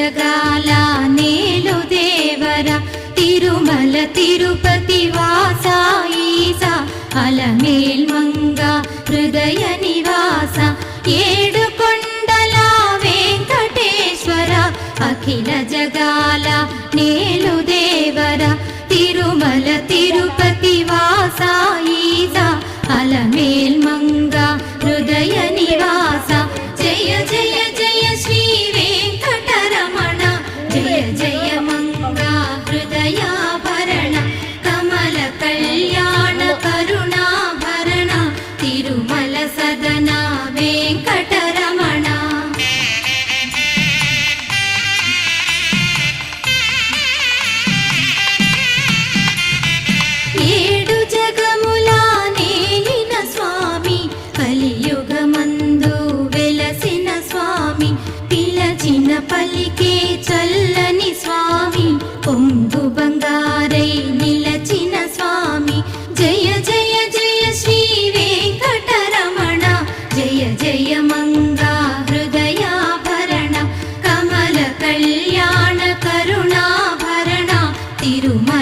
జగాల నేలు దేవర తిరుమల తిరుపతి వాస ఈసా అలమేల్ మంగ హృదయ నివాస ఏడు కొండల వెంకటేశ్వర అఖిల జగాల నేలు దేవర తిరుమల తిరుపతి వాస ఈసా అలమేల్ మంగ హృదయ నివాస జయ జయ జయ శ్రీ వెంకటరమణ జయ జయ మంగ హృదయాభరణ కమల కళ్యాణ కరుణాభరణ తిరుమల సదన వెంకటరమణ. ఏడు జగముల నేలిన స్వామి కలియుగమందు వెలసిన స్వామి పిలచిన పలికే చల్లని స్వామి పొంగు బంగారై నిలచిన స్వామి జయ జయ జయ శ్రీ వెంకటరమణ జయ జయ మంగా హృదయాభరణ కమల కళ్యాణ కరుణాభరణ తిరుమల